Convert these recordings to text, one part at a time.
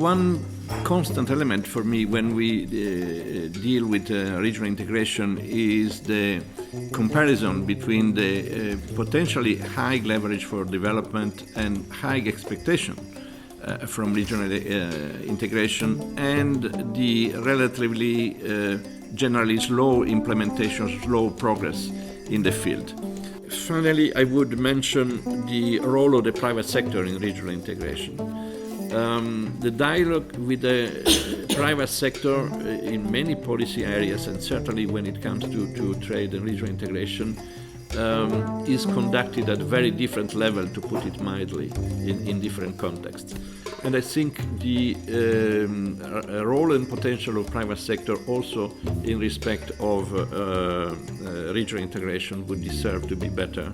one constant element for me when we deal with regional integration is the comparison between the potentially high leverage for development and high expectation from regional integration and the relatively generally slow implementation, slow progress in the field. Finally, I would mention the role of the private sector in regional integration. The dialogue with the private sector in many policy areas, and certainly when it comes to trade and regional integration, is conducted at a very different level, to put it mildly, in different contexts. And I think the role and potential of private sector also in respect of regional integration would deserve to be better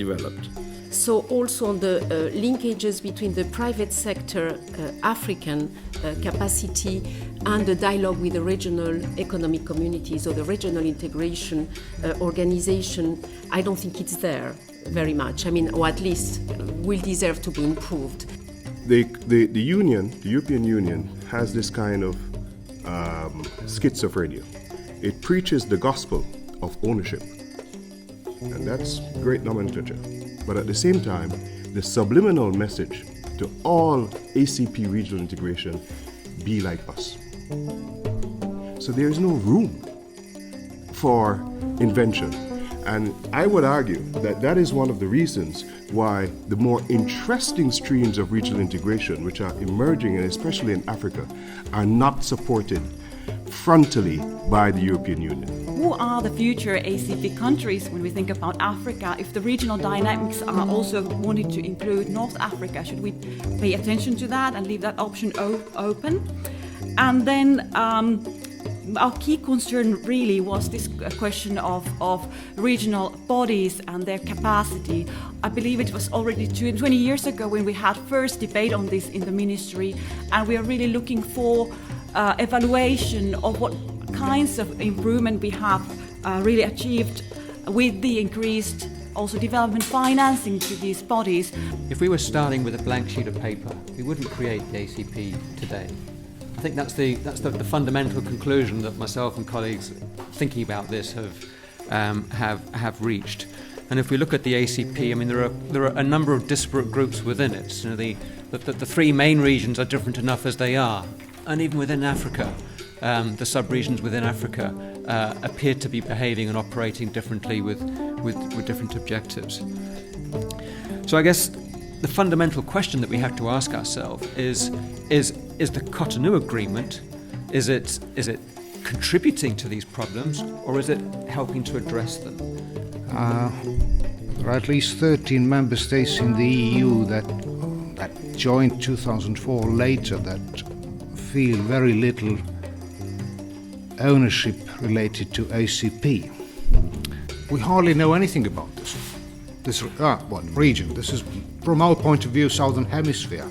developed. So also on the linkages between the private sector, African capacity and the dialogue with the regional economic communities or the regional integration organization, I don't think it's there very much. I mean, or at least will deserve to be improved. The European Union has this kind of schizophrenia. It preaches the gospel of ownership, and that's great nomenclature. But at the same time, the subliminal message to all ACP regional integration, be like us. So there is no room for invention. And I would argue that that is one of the reasons why the more interesting streams of regional integration, which are emerging, and especially in Africa, are not supported frontally by the European Union. Who are the future ACP countries when we think about Africa? If the regional dynamics are also wanted to include North Africa, should we pay attention to that and leave that option open? And then our key concern really was this question of regional bodies and their capacity. I believe it was already 20 years ago when we had first debate on this in the ministry, and we are really looking for evaluation of what kinds of improvement we have really achieved with the increased also development financing to these bodies. If we were starting with a blank sheet of paper, we wouldn't create the ACP today. I think that's the fundamental conclusion that myself and colleagues thinking about this have reached. And if we look at the ACP, I mean, there are a number of disparate groups within it. You know, the three main regions are different enough as they are, and even within Africa, the sub-regions within Africa appear to be behaving and operating differently with different objectives. So I guess the fundamental question that we have to ask ourselves is the Cotonou Agreement, is it contributing to these problems, or is it helping to address them? There are at least 13 member states in the EU that joined 2004 later that feel very little ownership related to ACP. We hardly know anything about this region. This is, from our point of view, Southern Hemisphere,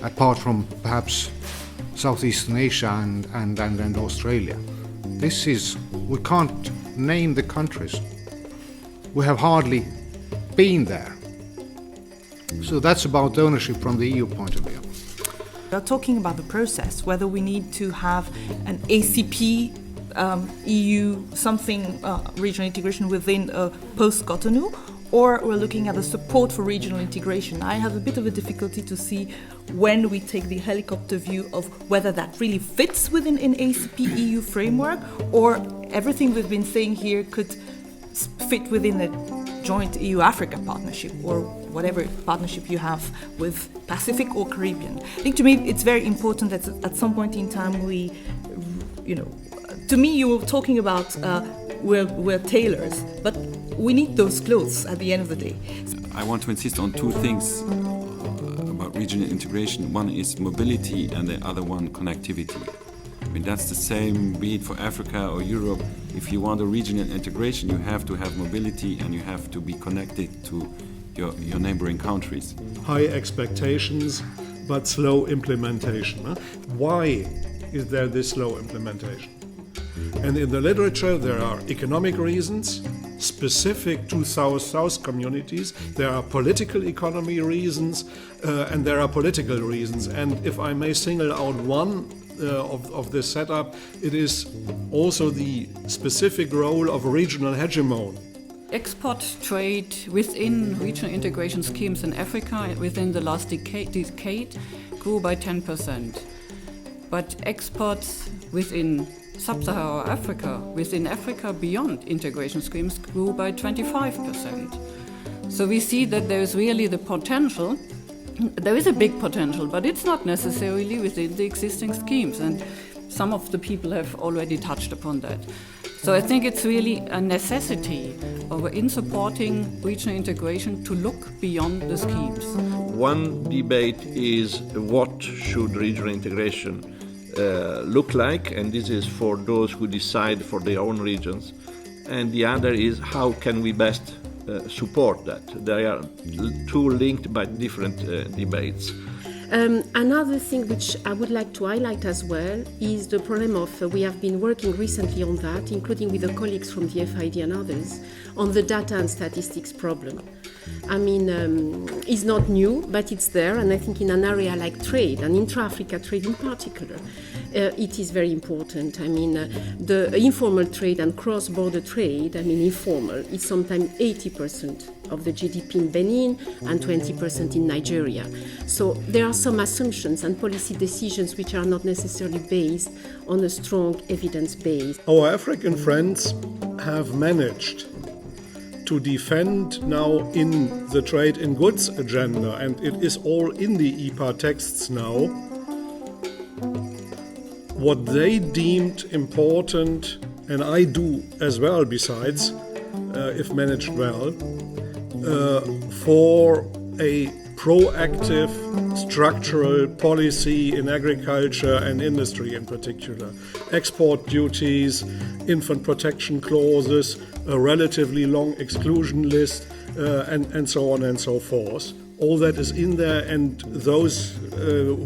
apart from perhaps Southeastern Asia and Australia. This is, we can't name the countries. We have hardly been there. So that's about ownership from the EU point of view. We are talking about the process, whether we need to have an ACP EU regional integration within post-Cotonou, or we're looking at the support for regional integration. I have a bit of a difficulty to see when we take the helicopter view of whether that really fits within an ACP-EU framework, or everything we've been saying here could fit within a joint EU-Africa partnership, or whatever partnership you have with Pacific or Caribbean. I think to me it's very important that at some point in time we, to me you were talking about we're tailors, but we need those clothes at the end of the day. I want to insist on two things about regional integration. One is mobility and the other one connectivity. I mean, that's the same, be it for Africa or Europe. If you want a regional integration, you have to have mobility and you have to be connected to your neighboring countries. High expectations, but slow implementation. Why is there this slow implementation? And in the literature, there are economic reasons, specific to South-South communities. There are political economy reasons and there are political reasons. And if I may single out one of this setup, it is also the specific role of regional hegemony. Export trade within regional integration schemes in Africa within the last decade grew by 10%. But exports within Sub-Saharan Africa, within Africa beyond integration schemes, grew by 25%. So we see that there is really the potential. There is a big potential, but it's not necessarily within the existing schemes, and some of the people have already touched upon that. So I think it's really a necessity in supporting regional integration to look beyond the schemes. One debate is what should regional integration look like, and this is for those who decide for their own regions. And the other is how can we best support that. They are two linked but different debates. Another thing which I would like to highlight as well is the problem of, we have been working recently on that, including with the colleagues from the FID and others, on the data and statistics problem. I mean, it's not new, but it's there, and I think in an area like trade, and intra-Africa trade in particular, it is very important. I mean, the informal trade and cross-border trade, I mean, informal, is sometimes 80% of the GDP in Benin and 20% in Nigeria. So there are some assumptions and policy decisions which are not necessarily based on a strong evidence base. Our African friends have managed to defend now in the trade in goods agenda, and it is all in the EPA texts now, what they deemed important, and I do as well besides, if managed well, for a proactive structural policy in agriculture and industry in particular. Export duties, infant protection clauses, a relatively long exclusion list, and so on and so forth. All that is in there, and those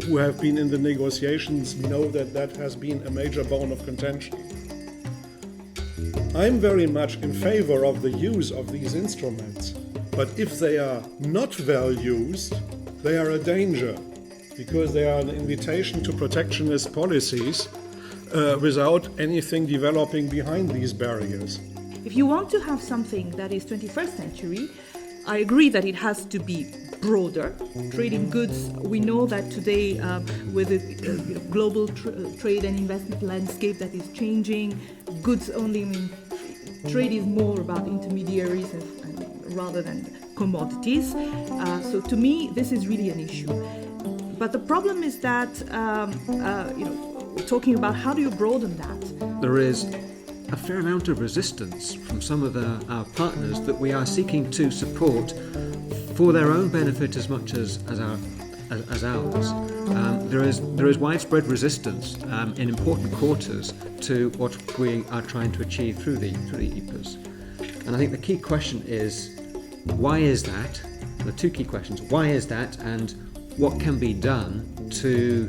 who have been in the negotiations know that that has been a major bone of contention. I'm very much in favor of the use of these instruments, but if they are not well used, they are a danger, because they are an invitation to protectionist policies without anything developing behind these barriers. If you want to have something that is 21st century, I agree that it has to be broader. Trade in goods, we know that today with the global trade and investment landscape that is changing, goods only, I mean, trade is more about intermediaries rather than commodities. So to me, this is really an issue. But the problem is that, we're talking about how do you broaden that? There is a fair amount of resistance from some of our partners that we are seeking to support for their own benefit as much as ours. There is widespread resistance in important quarters to what we are trying to achieve through the EPAs. And I think the key question is, why is that? The two key questions: why is that, and what can be done to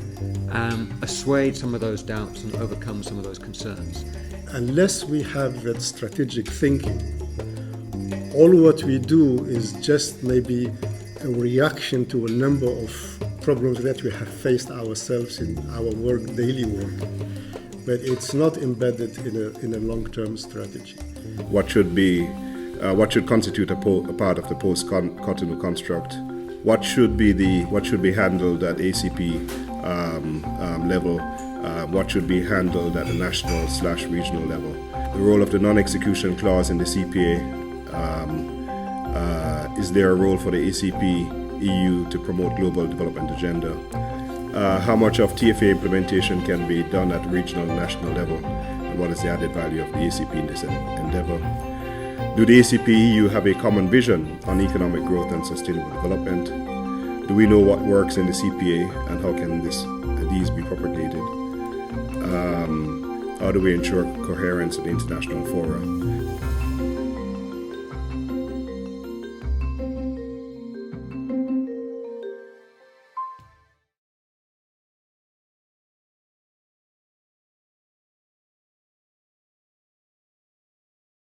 assuage some of those doubts and overcome some of those concerns? Unless we have that strategic thinking, all what we do is just maybe a reaction to a number of problems that we have faced ourselves in our work, daily work, but it's not embedded in a long-term strategy. What should constitute a part of the post-Cotonou construct? What should be handled at ACP level? What should be handled at the national/regional level? The role of the non-execution clause in the CPA. Is there a role for the ACP-EU to promote global development agenda? How much of TFA implementation can be done at regional and national level? And what is the added value of the ACP in this endeavor? Do the ACP-EU have a common vision on economic growth and sustainable development? Do we know what works in the CPA, and how can these be propagated? How do we ensure coherence at the international fora?